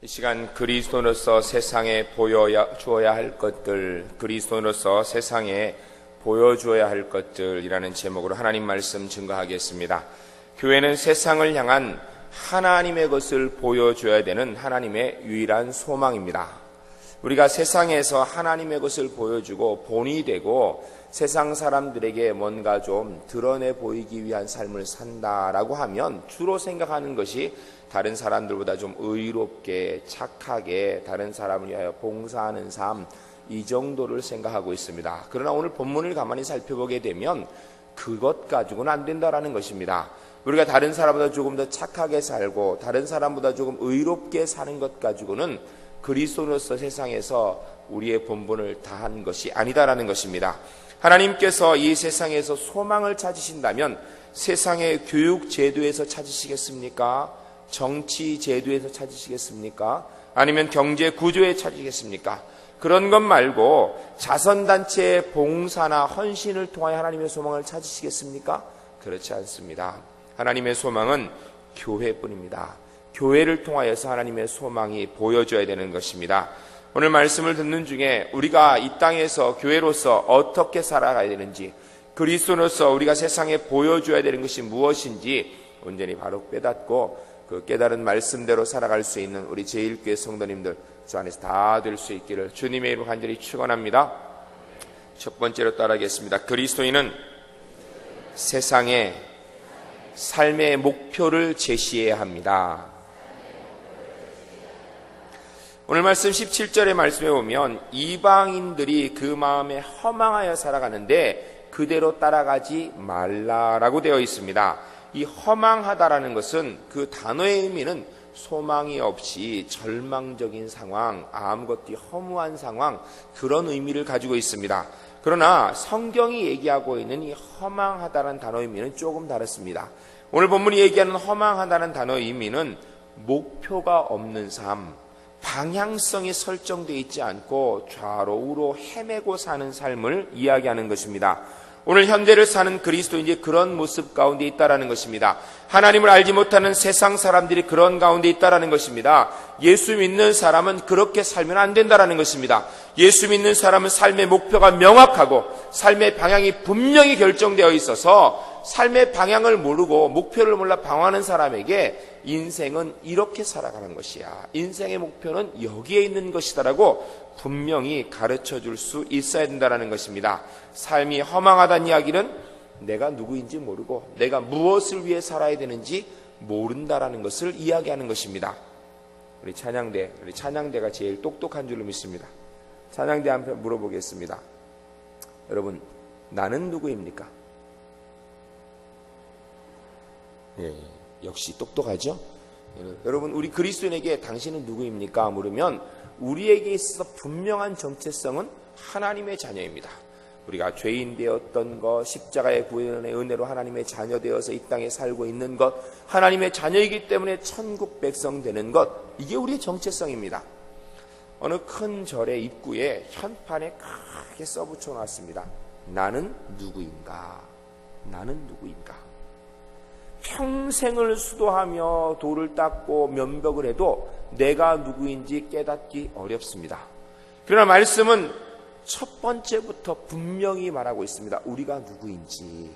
이 시간 그리스도로서 세상에 보여주어야 할 것들, 그리스도로서 세상에 보여주어야 할 것들이라는 제목으로 하나님 말씀 증거하겠습니다. 교회는 세상을 향한 하나님의 것을 보여줘야 되는 하나님의 유일한 소망입니다. 우리가 세상에서 하나님의 것을 보여주고 본이 되고 세상 사람들에게 뭔가 좀 드러내 보이기 위한 삶을 산다라고 하면 주로 생각하는 것이 다른 사람들보다 좀 의롭게 착하게 다른 사람을 위하여 봉사하는 삶, 이 정도를 생각하고 있습니다. 그러나 오늘 본문을 가만히 살펴보게 되면 그것 가지고는 안 된다라는 것입니다. 우리가 다른 사람보다 조금 더 착하게 살고 다른 사람보다 조금 의롭게 사는 것 가지고는 그리스도로서 세상에서 우리의 본분을 다한 것이 아니다라는 것입니다. 하나님께서 이 세상에서 소망을 찾으신다면 세상의 교육 제도에서 찾으시겠습니까? 정치 제도에서 찾으시겠습니까? 아니면 경제 구조에 찾으시겠습니까? 그런 것 말고 자선단체의 봉사나 헌신을 통하여 하나님의 소망을 찾으시겠습니까? 그렇지 않습니다. 하나님의 소망은 교회뿐입니다. 교회를 통하여서 하나님의 소망이 보여져야 되는 것입니다. 오늘 말씀을 듣는 중에 우리가 이 땅에서 교회로서 어떻게 살아가야 되는지, 그리스도로서 우리가 세상에 보여줘야 되는 것이 무엇인지 온전히 바로 깨닫고 그 깨달은 말씀대로 살아갈 수 있는 우리 제1교회 성도님들 주 안에서 다 될 수 있기를 주님의 이름으로 간절히 축원합니다. 첫 번째로 따라하겠습니다. 그리스도인은 세상에 삶의 목표를 제시해야 합니다. 오늘 말씀 17절의 말씀에 보면 이방인들이 그 마음에 허망하여 살아가는데 그대로 따라가지 말라라고 되어 있습니다. 이 허망하다라는 것은 그 단어의 의미는 소망이 없이 절망적인 상황, 아무것도 허무한 상황, 그런 의미를 가지고 있습니다. 그러나 성경이 얘기하고 있는 이 허망하다라는 단어의 의미는 조금 다릅니다. 오늘 본문이 얘기하는 허망하다는 단어의 의미는 목표가 없는 삶, 방향성이 설정되어 있지 않고 좌로 우로 헤매고 사는 삶을 이야기하는 것입니다. 오늘 현대를 사는 그리스도인이 그런 모습 가운데 있다라는 것입니다. 하나님을 알지 못하는 세상 사람들이 그런 가운데 있다라는 것입니다. 예수 믿는 사람은 그렇게 살면 안 된다라는 것입니다. 예수 믿는 사람은 삶의 목표가 명확하고 삶의 방향이 분명히 결정되어 있어서 삶의 방향을 모르고 목표를 몰라 방황하는 사람에게 인생은 이렇게 살아가는 것이야, 인생의 목표는 여기에 있는 것이다라고 분명히 가르쳐 줄 수 있어야 된다는 것입니다. 삶이 허망하다는 이야기는 내가 누구인지 모르고 내가 무엇을 위해 살아야 되는지 모른다라는 것을 이야기하는 것입니다. 우리 찬양대가 제일 똑똑한 줄로 믿습니다. 찬양대 한번 물어보겠습니다. 여러분, 나는 누구입니까? 예, 역시 똑똑하죠? 여러분, 우리 그리스도인에게 당신은 누구입니까? 물으면 우리에게 있어서 분명한 정체성은 하나님의 자녀입니다. 우리가 죄인 되었던 것, 십자가의 구원의 은혜로 하나님의 자녀 되어서 이 땅에 살고 있는 것, 하나님의 자녀이기 때문에 천국 백성 되는 것, 이게 우리의 정체성입니다. 어느 큰 절의 입구에 현판에 크게 써붙여 놨습니다. 나는 누구인가? 나는 누구인가? 평생을 수도하며 돌을 닦고 면벽을 해도 내가 누구인지 깨닫기 어렵습니다. 그러나 말씀은 첫 번째부터 분명히 말하고 있습니다. 우리가 누구인지,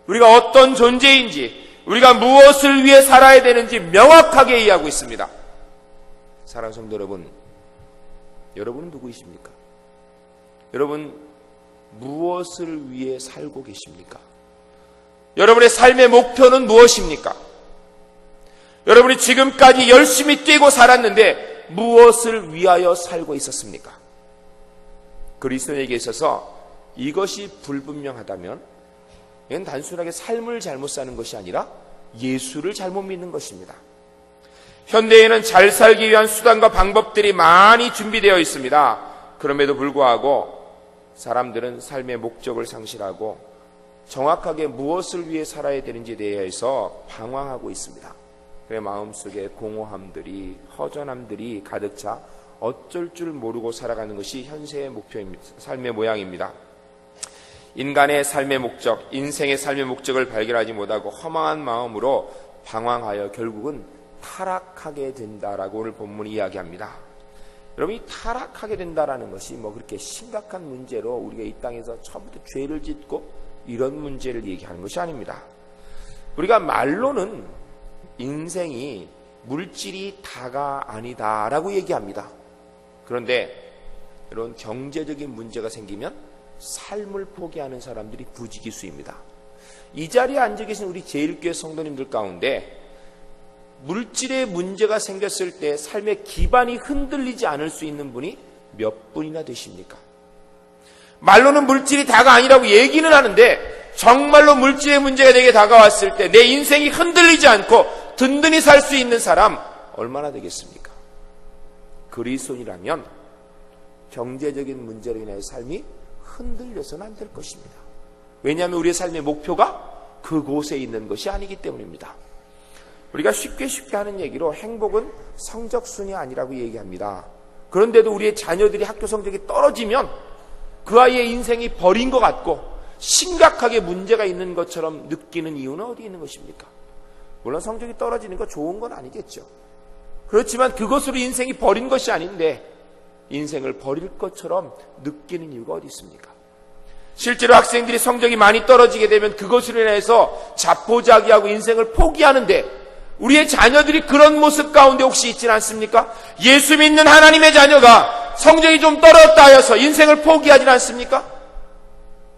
우리가 어떤 존재인지, 우리가 무엇을 위해 살아야 되는지 명확하게 이해하고 있습니다. 사랑하는 성도 여러분, 여러분은 누구이십니까? 여러분 무엇을 위해 살고 계십니까? 여러분의 삶의 목표는 무엇입니까? 여러분이 지금까지 열심히 뛰고 살았는데 무엇을 위하여 살고 있었습니까? 그리스도인에게 있어서 이것이 불분명하다면 이건 단순하게 삶을 잘못 사는 것이 아니라 예수를 잘못 믿는 것입니다. 현대에는 잘 살기 위한 수단과 방법들이 많이 준비되어 있습니다. 그럼에도 불구하고 사람들은 삶의 목적을 상실하고 정확하게 무엇을 위해 살아야 되는지에 대해서 방황하고 있습니다. 그의 마음속에 공허함들이, 허전함들이 가득 차 어쩔 줄 모르고 살아가는 것이 현세의 목표입니다. 삶의 모양입니다. 인간의 삶의 목적, 인생의 삶의 목적을 발견하지 못하고 허망한 마음으로 방황하여 결국은 타락하게 된다라고 오늘 본문이 이야기합니다. 여러분, 이 타락하게 된다라는 것이 뭐 그렇게 심각한 문제로 우리가 이 땅에서 처음부터 죄를 짓고 이런 문제를 얘기하는 것이 아닙니다. 우리가 말로는 인생이 물질이 다가 아니다라고 얘기합니다. 그런데 이런 경제적인 문제가 생기면 삶을 포기하는 사람들이 부지기수입니다. 이 자리에 앉아 계신 우리 제1교회 성도님들 가운데 물질의 문제가 생겼을 때 삶의 기반이 흔들리지 않을 수 있는 분이 몇 분이나 되십니까? 말로는 물질이 다가 아니라고 얘기는 하는데 정말로 물질의 문제가 내게 다가왔을 때 내 인생이 흔들리지 않고 든든히 살 수 있는 사람 얼마나 되겠습니까? 그리스도인이라면 경제적인 문제로 인해 삶이 흔들려서는 안 될 것입니다. 왜냐하면 우리의 삶의 목표가 그곳에 있는 것이 아니기 때문입니다. 우리가 쉽게 하는 얘기로 행복은 성적순이 아니라고 얘기합니다. 그런데도 우리의 자녀들이 학교 성적이 떨어지면 그 아이의 인생이 버린 것 같고 심각하게 문제가 있는 것처럼 느끼는 이유는 어디에 있는 것입니까? 물론 성적이 떨어지는 거 좋은 건 아니겠죠. 그렇지만 그것으로 인생이 버린 것이 아닌데 인생을 버릴 것처럼 느끼는 이유가 어디 있습니까? 실제로 학생들이 성적이 많이 떨어지게 되면 그것으로 인해서 자포자기하고 인생을 포기하는데 우리의 자녀들이 그런 모습 가운데 혹시 있지는 않습니까? 예수 믿는 하나님의 자녀가 성적이 좀 떨어졌다 하여서 인생을 포기하지는 않습니까?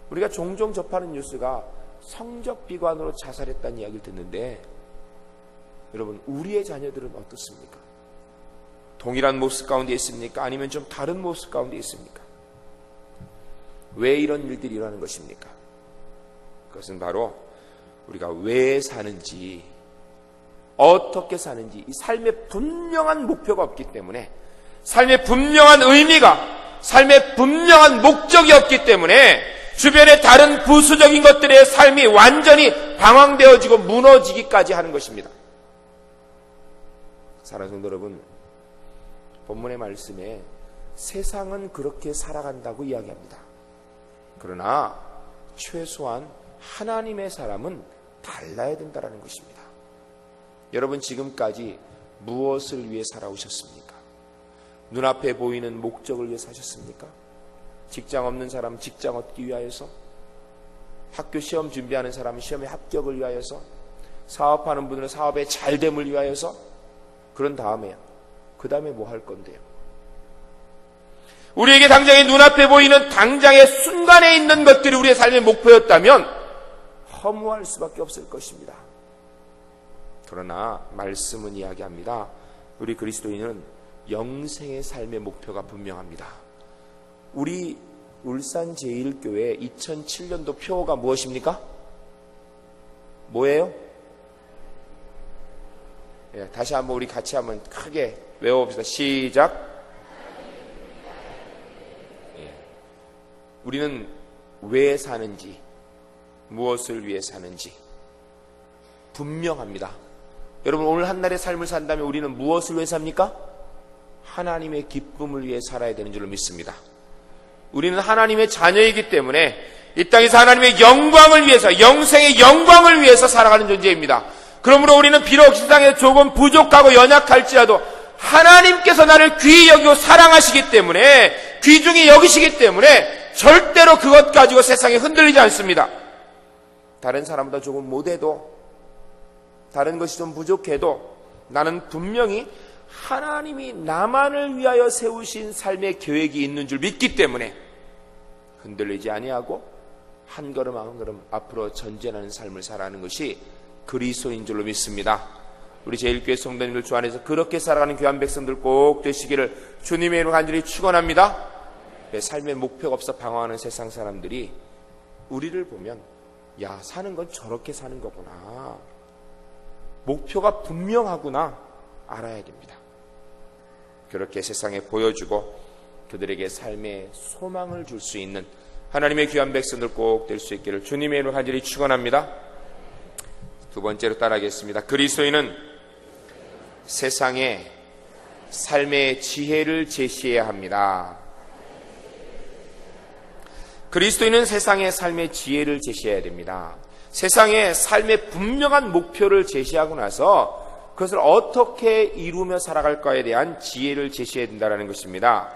우리가 종종 접하는 뉴스가 성적 비관으로 자살했다는 이야기를 듣는데 여러분, 우리의 자녀들은 어떻습니까? 동일한 모습 가운데 있습니까? 아니면 좀 다른 모습 가운데 있습니까? 왜 이런 일들이 일어나는 것입니까? 그것은 바로 우리가 왜 사는지, 어떻게 사는지, 이 삶의 분명한 목표가 없기 때문에, 삶의 분명한 의미가, 삶의 분명한 목적이 없기 때문에 주변의 다른 부수적인 것들의 삶이 완전히 방황되어지고 무너지기까지 하는 것입니다. 사랑하는 성도 여러분, 본문의 말씀에 세상은 그렇게 살아간다고 이야기합니다. 그러나 최소한 하나님의 사람은 달라야 된다는 것입니다. 여러분, 지금까지 무엇을 위해 살아오셨습니까? 눈앞에 보이는 목적을 위해 사셨습니까? 직장 없는 사람 직장 얻기 위하여서, 학교 시험 준비하는 사람은 시험에 합격을 위하여서, 사업하는 분들은 사업의 잘됨을 위하여서, 그런 다음에요. 그 다음에 뭐 할 건데요? 우리에게 당장의 눈앞에 보이는 당장의 순간에 있는 것들이 우리의 삶의 목표였다면 허무할 수밖에 없을 것입니다. 그러나 말씀은 이야기합니다. 우리 그리스도인은 영생의 삶의 목표가 분명합니다. 우리 울산 제1교회 2007년도 표어가 무엇입니까? 뭐예요? 예, 다시 한번 우리 같이 한번 크게 외워봅시다. 시작. 예. 우리는 왜 사는지, 무엇을 위해 사는지 분명합니다. 여러분, 오늘 한날의 삶을 산다면 우리는 무엇을 위해 삽니까? 하나님의 기쁨을 위해 살아야 되는 줄로 믿습니다. 우리는 하나님의 자녀이기 때문에 이 땅에서 하나님의 영광을 위해서, 영생의 영광을 위해서 살아가는 존재입니다. 그러므로 우리는 비록 세상에 조금 부족하고 연약할지라도 하나님께서 나를 귀히 여기고 사랑하시기 때문에, 귀중히 여기시기 때문에 절대로 그것 가지고 세상에 흔들리지 않습니다. 다른 사람보다 조금 못해도, 다른 것이 좀 부족해도 나는 분명히 하나님이 나만을 위하여 세우신 삶의 계획이 있는 줄 믿기 때문에 흔들리지 아니하고 한 걸음 한 걸음 앞으로 전진하는 삶을 살아가는 것이 그리스도인 줄로 믿습니다. 우리 제1교회 성도님들 주 안에서 그렇게 살아가는 귀한 백성들 꼭 되시기를 주님의 이름으로 간절히 축원합니다. 삶의 목표가 없어 방황하는 세상 사람들이 우리를 보면, 야, 사는 건 저렇게 사는 거구나, 목표가 분명하구나 알아야 됩니다. 그렇게 세상에 보여주고 그들에게 삶의 소망을 줄 수 있는 하나님의 귀한 백성들 꼭 될 수 있기를 주님의 이름으로 간절히 축원합니다. 두 번째로 따라하겠습니다. 그리스도인은 세상에 삶의 지혜를 제시해야 합니다. 그리스도인은 세상의 삶의 지혜를 제시해야 됩니다. 세상에 삶의 분명한 목표를 제시하고 나서 그것을 어떻게 이루며 살아갈까에 대한 지혜를 제시해야 된다는 것입니다.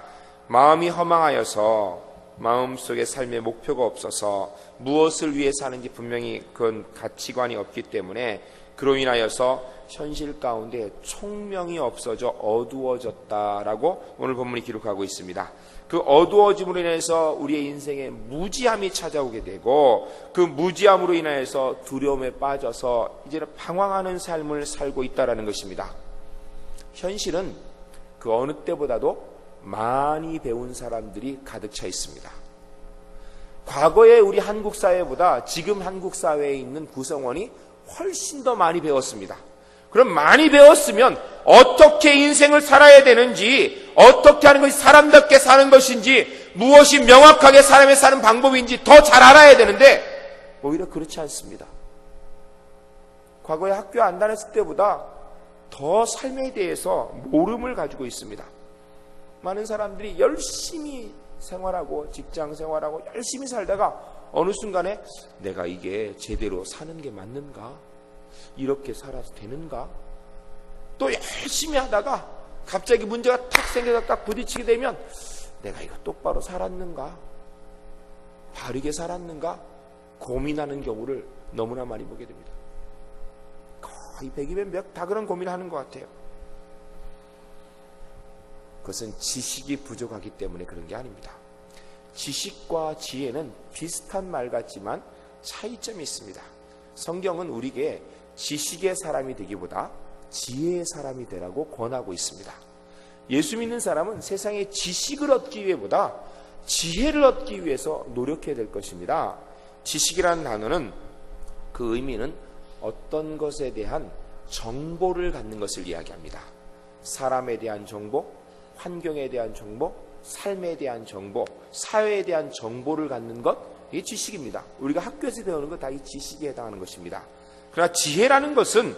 마음이 허망하여서 마음속에 삶의 목표가 없어서 무엇을 위해 사는지 분명히 그건 가치관이 없기 때문에 그로 인하여서 현실 가운데 총명이 없어져 어두워졌다라고 오늘 본문이 기록하고 있습니다. 그 어두워짐으로 인해서 우리의 인생에 무지함이 찾아오게 되고 그 무지함으로 인해서 두려움에 빠져서 이제는 방황하는 삶을 살고 있다는 것입니다. 현실은 그 어느 때보다도 많이 배운 사람들이 가득 차 있습니다. 과거에 우리 한국 사회보다 지금 한국 사회에 있는 구성원이 훨씬 더 많이 배웠습니다. 그럼 많이 배웠으면 어떻게 인생을 살아야 되는지, 어떻게 하는 것이 사람답게 사는 것인지, 무엇이 명확하게 사람이 사는 방법인지 더 잘 알아야 되는데 오히려 그렇지 않습니다. 과거에 학교에 안 다녔을 때보다 더 삶에 대해서 모름을 가지고 있습니다. 많은 사람들이 열심히 생활하고 직장 생활하고 열심히 살다가 어느 순간에 내가 이게 제대로 사는 게 맞는가? 이렇게 살아도 되는가? 또 열심히 하다가 갑자기 문제가 탁 생겨서 딱 부딪히게 되면 내가 이거 똑바로 살았는가? 바르게 살았는가? 고민하는 경우를 너무나 많이 보게 됩니다. 거의 100이면 100 다 그런 고민을 하는 것 같아요. 그것은 지식이 부족하기 때문에 그런 게 아닙니다. 지식과 지혜는 비슷한 말 같지만 차이점이 있습니다. 성경은 우리에게 지식의 사람이 되기보다 지혜의 사람이 되라고 권하고 있습니다. 예수 믿는 사람은 세상에 지식을 얻기 위해보다 지혜를 얻기 위해서 노력해야 될 것입니다. 지식이라는 단어는 그 의미는 어떤 것에 대한 정보를 갖는 것을 이야기합니다. 사람에 대한 정보, 환경에 대한 정보, 삶에 대한 정보, 사회에 대한 정보를 갖는 것, 이게 지식입니다. 우리가 학교에서 배우는 것 다 이 지식에 해당하는 것입니다. 그러나 지혜라는 것은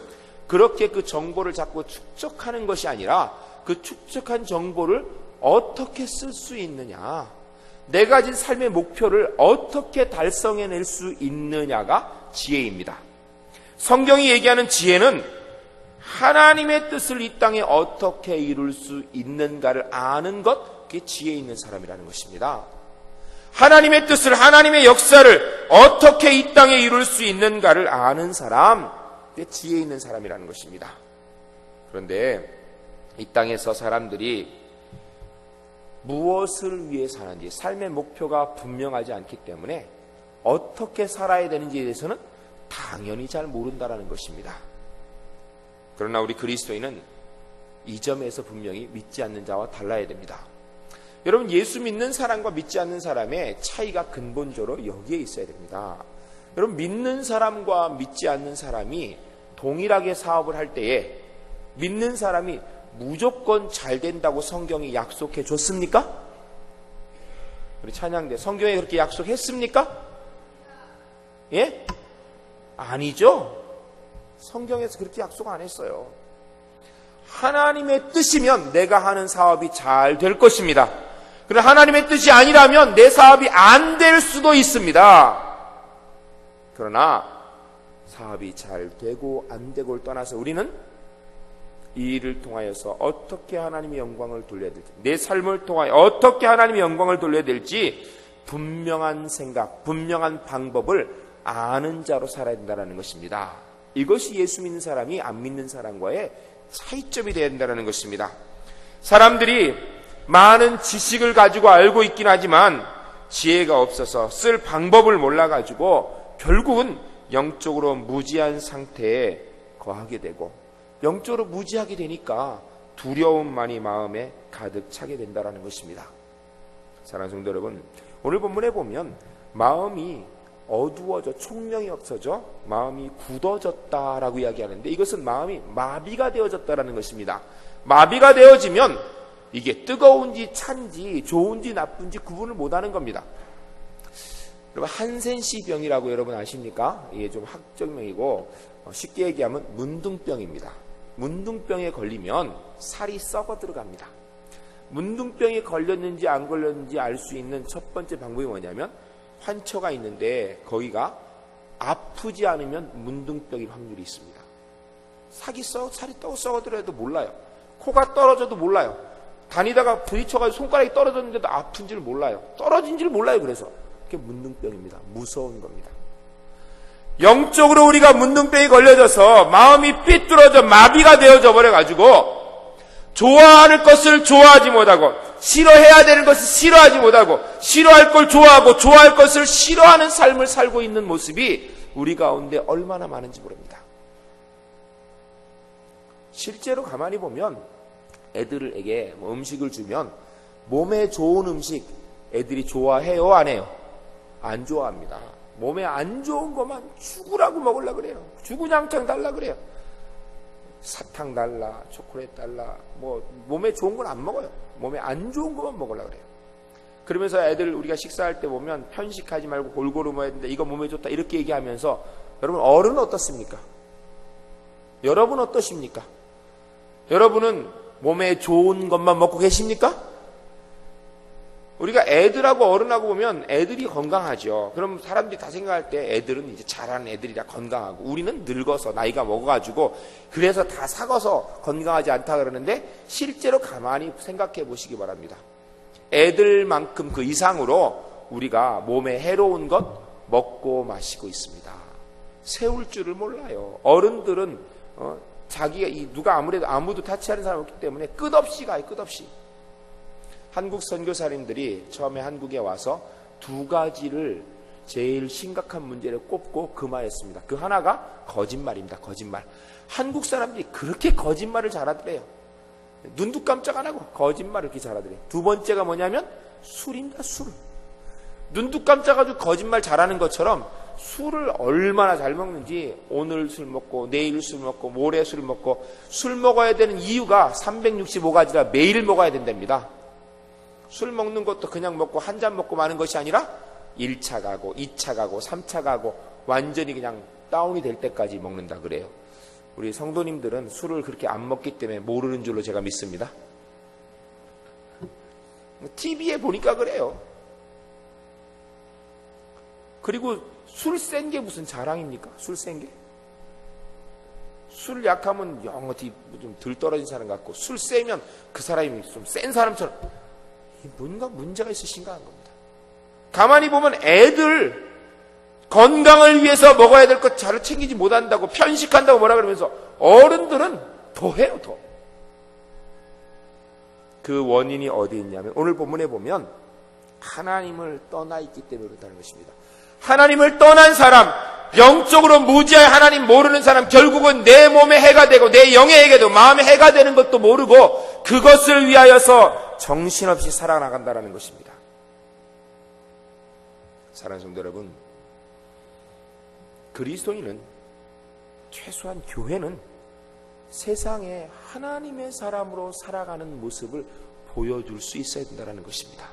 그렇게 그 정보를 자꾸 축적하는 것이 아니라 그 축적한 정보를 어떻게 쓸 수 있느냐, 내가 가진 삶의 목표를 어떻게 달성해낼 수 있느냐가 지혜입니다. 성경이 얘기하는 지혜는 하나님의 뜻을 이 땅에 어떻게 이룰 수 있는가를 아는 것, 그게 지혜 있는 사람이라는 것입니다. 하나님의 뜻을, 하나님의 역사를 어떻게 이 땅에 이룰 수 있는가를 아는 사람, 그게 지혜 있는 사람이라는 것입니다. 그런데 이 땅에서 사람들이 무엇을 위해 사는지 삶의 목표가 분명하지 않기 때문에 어떻게 살아야 되는지에 대해서는 당연히 잘 모른다는 것입니다. 그러나 우리 그리스도인은 이 점에서 분명히 믿지 않는 자와 달라야 됩니다. 여러분, 예수 믿는 사람과 믿지 않는 사람의 차이가 근본적으로 여기에 있어야 됩니다. 여러분, 믿는 사람과 믿지 않는 사람이 동일하게 사업을 할 때에 믿는 사람이 무조건 잘 된다고 성경이 약속해 줬습니까? 우리 찬양대 성경에 그렇게 약속했습니까? 예? 아니죠. 성경에서 그렇게 약속 안 했어요. 하나님의 뜻이면 내가 하는 사업이 잘 될 것입니다. 그러나 하나님의 뜻이 아니라면 내 사업이 안 될 수도 있습니다. 그러나 사업이 잘 되고 안 되고를 떠나서 우리는 이 일을 통하여서 어떻게 하나님의 영광을 돌려야 될지, 내 삶을 통하여 어떻게 하나님의 영광을 돌려야 될지 분명한 생각, 분명한 방법을 아는 자로 살아야 된다는 것입니다. 이것이 예수 믿는 사람이 안 믿는 사람과의 차이점이 되어야 된다는 것입니다. 사람들이 많은 지식을 가지고 알고 있긴 하지만 지혜가 없어서 쓸 방법을 몰라가지고 결국은 영적으로 무지한 상태에 거하게 되고, 영적으로 무지하게 되니까 두려움만이 마음에 가득 차게 된다는 것입니다. 사랑하는 성도 여러분, 오늘 본문에 보면 마음이 어두워져 총명이 없어져 마음이 굳어졌다라고 이야기하는데, 이것은 마음이 마비가 되어졌다라는 것입니다. 마비가 되어지면 이게 뜨거운지 찬지 좋은지 나쁜지 구분을 못하는 겁니다. 여러분, 한센시 병이라고 여러분 아십니까? 이게 좀 학적명이고 쉽게 얘기하면 문둥병입니다. 문둥병에 걸리면 살이 썩어 들어갑니다. 문둥병에 걸렸는지 안 걸렸는지 알 수 있는 첫 번째 방법이 뭐냐면, 환초가 있는데 거기가 아프지 않으면 문둥병일 확률이 있습니다. 살이 썩어들어도 몰라요. 코가 떨어져도 몰라요. 다니다가 부딪혀가지고 손가락이 떨어졌는데도 아픈지를 몰라요. 떨어진지를 몰라요. 그래서 그게 문둥병입니다. 무서운 겁니다. 영적으로 우리가 문둥병이 걸려져서 마음이 삐뚤어져 마비가 되어져 버려가지고 좋아하는 것을 좋아하지 못하고 싫어해야 되는 것을 싫어하지 못하고 싫어할 걸 좋아하고 좋아할 것을 싫어하는 삶을 살고 있는 모습이 우리 가운데 얼마나 많은지 모릅니다. 실제로 가만히 보면 애들에게 음식을 주면 몸에 좋은 음식 애들이 좋아해요? 안 해요? 안 좋아합니다. 몸에 안 좋은 것만 죽으라고 먹으려고 그래요. 주구장창 달라 그래요. 사탕 달라, 초콜릿 달라, 몸에 좋은 건 안 먹어요. 몸에 안 좋은 것만 먹으려고 그래요. 그러면서 애들 우리가 식사할 때 보면 편식하지 말고 골고루 먹어야 된다. 이거 몸에 좋다. 이렇게 얘기하면서 여러분 어른은 어떻습니까? 여러분 어떠십니까? 여러분은 몸에 좋은 것만 먹고 계십니까? 우리가 애들하고 어른하고 보면 애들이 건강하죠. 그럼 사람들이 다 생각할 때 애들은 이제 자라는 애들이라 건강하고 우리는 늙어서 나이가 먹어가지고 그래서 다 삭아서 건강하지 않다 그러는데 실제로 가만히 생각해 보시기 바랍니다. 애들만큼 그 이상으로 우리가 몸에 해로운 것 먹고 마시고 있습니다. 세울 줄을 몰라요. 어른들은 자기가 누가 아무도 타치하는 사람이 없기 때문에 끝없이 가요. 끝없이. 한국 선교사님들이 처음에 한국에 와서 두 가지를 제일 심각한 문제를 꼽고 금하였습니다. 그 하나가 거짓말입니다. 거짓말. 한국 사람들이 그렇게 거짓말을 잘하더래요. 눈도 깜짝 안 하고 거짓말을 그렇게 잘하더래요. 두 번째가 뭐냐면 술입니다. 술. 눈도 깜짝하고 거짓말 잘하는 것처럼 술을 얼마나 잘 먹는지 오늘 술 먹고 내일 술 먹고 모레 술 먹고 술 먹어야 되는 이유가 365가지라 매일 먹어야 된답니다. 술 먹는 것도 그냥 먹고 한 잔 먹고 마는 것이 아니라 1차 가고 2차 가고 3차 가고 완전히 그냥 다운이 될 때까지 먹는다 그래요. 우리 성도님들은 술을 그렇게 안 먹기 때문에 모르는 줄로 제가 믿습니다. TV에 보니까 그래요. 그리고 술 센 게 무슨 자랑입니까? 술 센 게? 술 약하면 영 어디 좀 덜 떨어진 사람 같고 술 세면 그 사람이 좀 센 사람처럼 뭔가 문제가 있으신가 하는 겁니다. 가만히 보면 애들 건강을 위해서 먹어야 될 것 잘 챙기지 못한다고 편식한다고 뭐라 그러면서 어른들은 더 해요. 더. 그 원인이 어디 있냐면 오늘 본문에 보면 하나님을 떠나 있기 때문에 그렇다는 것입니다. 하나님을 떠난 사람, 영적으로 무지하게 하나님 모르는 사람, 결국은 내 몸에 해가 되고 내 영의 해가 마음에 해가 되는 것도 모르고 그것을 위하여서 정신없이 살아나간다는 것입니다. 사랑하는 성도 여러분, 그리스도인은 최소한 교회는 세상에 하나님의 사람으로 살아가는 모습을 보여줄 수 있어야 된다는 것입니다.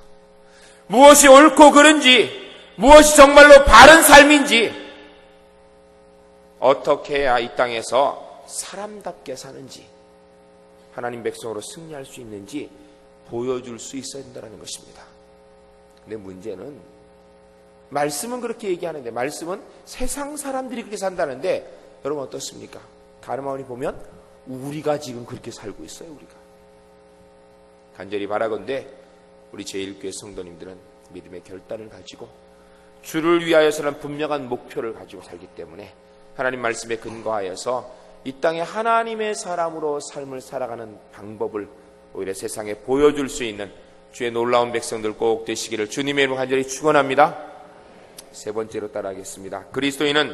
무엇이 옳고 그른지, 무엇이 정말로 바른 삶인지, 어떻게 해야 이 땅에서 사람답게 사는지, 하나님 백성으로 승리할 수 있는지 보여줄 수 있어야 된다는 것입니다. 근데 문제는 말씀은 그렇게 얘기하는데 말씀은 세상 사람들이 그렇게 산다는데 여러분 어떻습니까? 다른 마음이 보면 우리가 지금 그렇게 살고 있어요. 우리가 간절히 바라건대 우리 제1교회 성도님들은 믿음의 결단을 가지고 주를 위하여서는 분명한 목표를 가지고 살기 때문에 하나님 말씀에 근거하여서 이 땅에 하나님의 사람으로 삶을 살아가는 방법을 오히려 세상에 보여줄 수 있는 주의 놀라운 백성들 꼭 되시기를 주님의 이름으로 간절히 축원합니다. 세 번째로 따라하겠습니다. 그리스도인은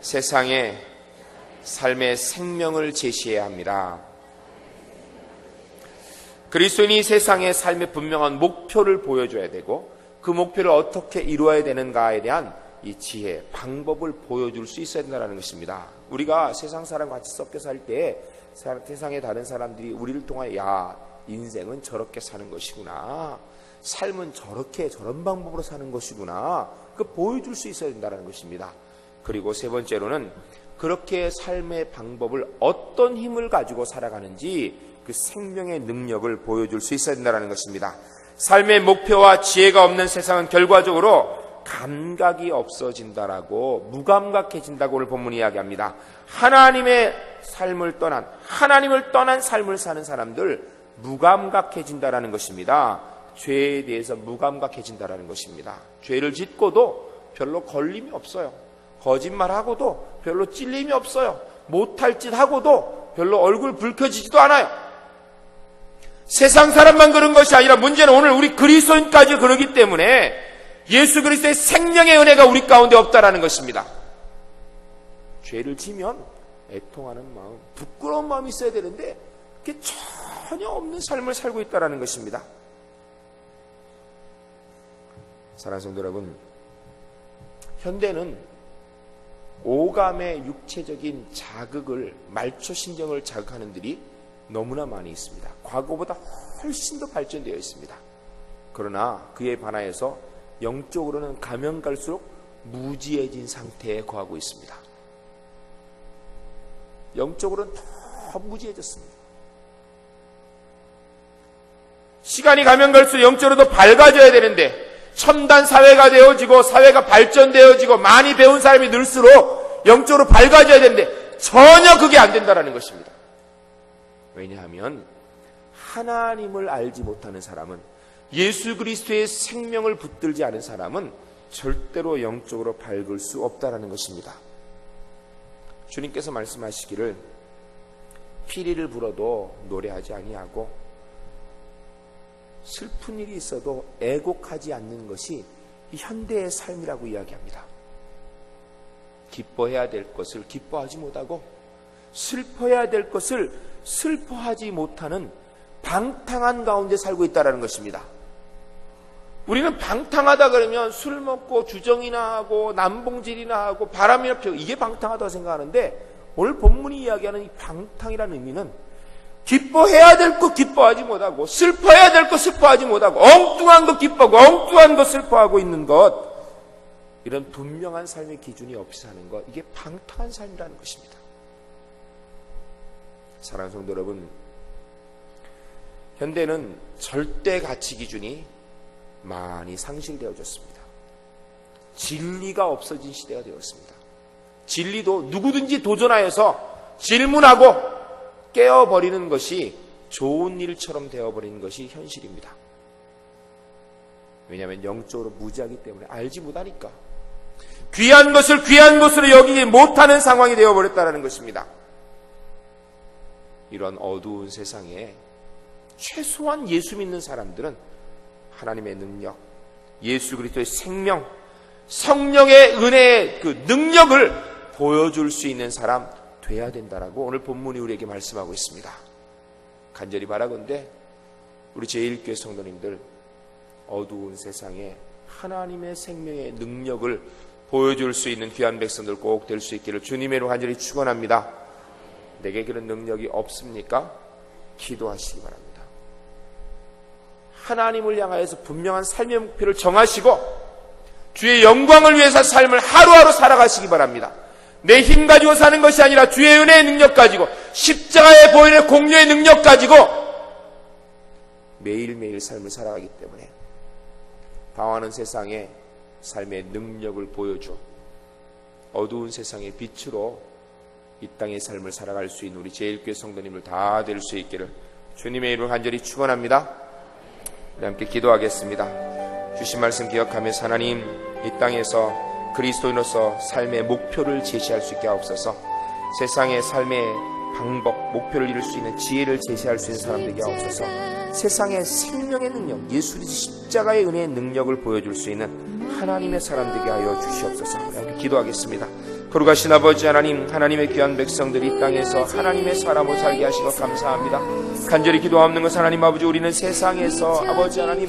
세상에 삶의 생명을 제시해야 합니다. 그리스도인이 세상의 삶의 분명한 목표를 보여줘야 되고 그 목표를 어떻게 이루어야 되는가에 대한 이 지혜, 방법을 보여줄 수 있어야 된다는 것입니다. 우리가 세상 사람과 같이 섞여 살 때 세상의 다른 사람들이 우리를 통하여 야, 인생은 저렇게 사는 것이구나, 삶은 저렇게 저런 방법으로 사는 것이구나, 그 보여줄 수 있어야 된다는 것입니다. 그리고 세 번째로는 그렇게 삶의 방법을 어떤 힘을 가지고 살아가는지 그 생명의 능력을 보여줄 수 있어야 된다는 것입니다. 삶의 목표와 지혜가 없는 세상은 결과적으로 감각이 없어진다라고, 무감각해진다고 오늘 본문이 이야기합니다. 하나님의 삶을 떠난, 하나님을 떠난 삶을 사는 사람들, 무감각해진다라는 것입니다. 죄에 대해서 무감각해진다라는 것입니다. 죄를 짓고도 별로 걸림이 없어요. 거짓말하고도 별로 찔림이 없어요. 못할 짓 하고도 별로 얼굴 붉혀지지도 않아요. 세상 사람만 그런 것이 아니라 문제는 오늘 우리 그리스도인까지 그러기 때문에 예수 그리스도의 생명의 은혜가 우리 가운데 없다라는 것입니다. 죄를 지면 애통하는 마음, 부끄러운 마음이 있어야 되는데 그게 전혀 없는 삶을 살고 있다라는 것입니다. 사랑하는 성도 여러분, 현대는 오감의 육체적인 자극을, 말초신경을 자극하는 들이 너무나 많이 있습니다. 과거보다 훨씬 더 발전되어 있습니다. 그러나 그에 반하여서 영적으로는 가면 갈수록 무지해진 상태에 거하고 있습니다. 영적으로는 더 무지해졌습니다. 시간이 가면 갈수록 영적으로도 밝아져야 되는데 첨단 사회가 되어지고 사회가 발전되어지고 많이 배운 사람이 늘수록 영적으로 밝아져야 되는데 전혀 그게 안 된다는 것입니다. 왜냐하면 하나님을 알지 못하는 사람은, 예수 그리스도의 생명을 붙들지 않은 사람은 절대로 영적으로 밝을 수 없다는 것입니다. 주님께서 말씀하시기를 피리를 불어도 노래하지 아니하고 슬픈 일이 있어도 애곡하지 않는 것이 이 현대의 삶이라고 이야기합니다. 기뻐해야 될 것을 기뻐하지 못하고 슬퍼해야 될 것을 슬퍼하지 못하는 방탕한 가운데 살고 있다는 것입니다. 우리는 방탕하다 그러면 술 먹고 주정이나 하고 남봉질이나 하고 바람이나 피우고 이게 방탕하다고 생각하는데, 오늘 본문이 이야기하는 이 방탕이라는 의미는 기뻐해야 될 것 기뻐하지 못하고 슬퍼해야 될 것 슬퍼하지 못하고 엉뚱한 것 기뻐하고 엉뚱한 것 슬퍼하고 있는 것, 이런 분명한 삶의 기준이 없이 사는 것, 이게 방탕한 삶이라는 것입니다. 사랑하는 성도 여러분, 현대는 절대 가치 기준이 많이 상실되어졌습니다. 진리가 없어진 시대가 되었습니다. 진리도 누구든지 도전하여서 질문하고 깨어버리는 것이 좋은 일처럼 되어버리는 것이 현실입니다. 왜냐하면 영적으로 무지하기 때문에 알지 못하니까 귀한 것을 귀한 것으로 여기지 못하는 상황이 되어버렸다는 것입니다. 이런 어두운 세상에 최소한 예수 믿는 사람들은 하나님의 능력, 예수 그리스도의 생명, 성령의 은혜의 그 능력을 보여줄 수 있는 사람 돼야 된다라고 오늘 본문이 우리에게 말씀하고 있습니다. 간절히 바라건대 우리 제1교회 성도님들, 어두운 세상에 하나님의 생명의 능력을 보여줄 수 있는 귀한 백성들 꼭 될 수 있기를 주님의 이름으로 간절히 축원합니다. 내게 그런 능력이 없습니까? 기도하시기 바랍니다. 하나님을 향하여서 분명한 삶의 목표를 정하시고 주의 영광을 위해서 삶을 하루하루 살아가시기 바랍니다. 내 힘 가지고 사는 것이 아니라 주의 은혜의 능력 가지고, 십자가에 보이는 공로의 능력 가지고 매일매일 삶을 살아가기 때문에 방황하는 세상에 삶의 능력을 보여줘 어두운 세상의 빛으로 이 땅의 삶을 살아갈 수 있는 우리 제1교회 성도님을 다 될 수 있기를 주님의 이름으로 간절히 축원합니다. 우리 함께 기도하겠습니다. 주신 말씀 기억하면서 하나님, 이 땅에서 그리스도인으로서 삶의 목표를 제시할 수 있게 하옵소서. 세상의 삶의 방법, 목표를 이룰 수 있는 지혜를 제시할 수 있는 사람 되게 하옵소서. 세상의 생명의 능력, 예수 그리스도 십자가의 은혜의 능력을 보여줄 수 있는 하나님의 사람 되게 하여 주시옵소서. 이렇게 기도하겠습니다. 거룩하신 아버지 하나님, 하나님의 귀한 백성들이 이 땅에서 하나님의 사람으로 살게 하시고 감사합니다. 간절히 기도하옵는 것은 하나님 아버지, 우리는 세상에서 아버지 하나님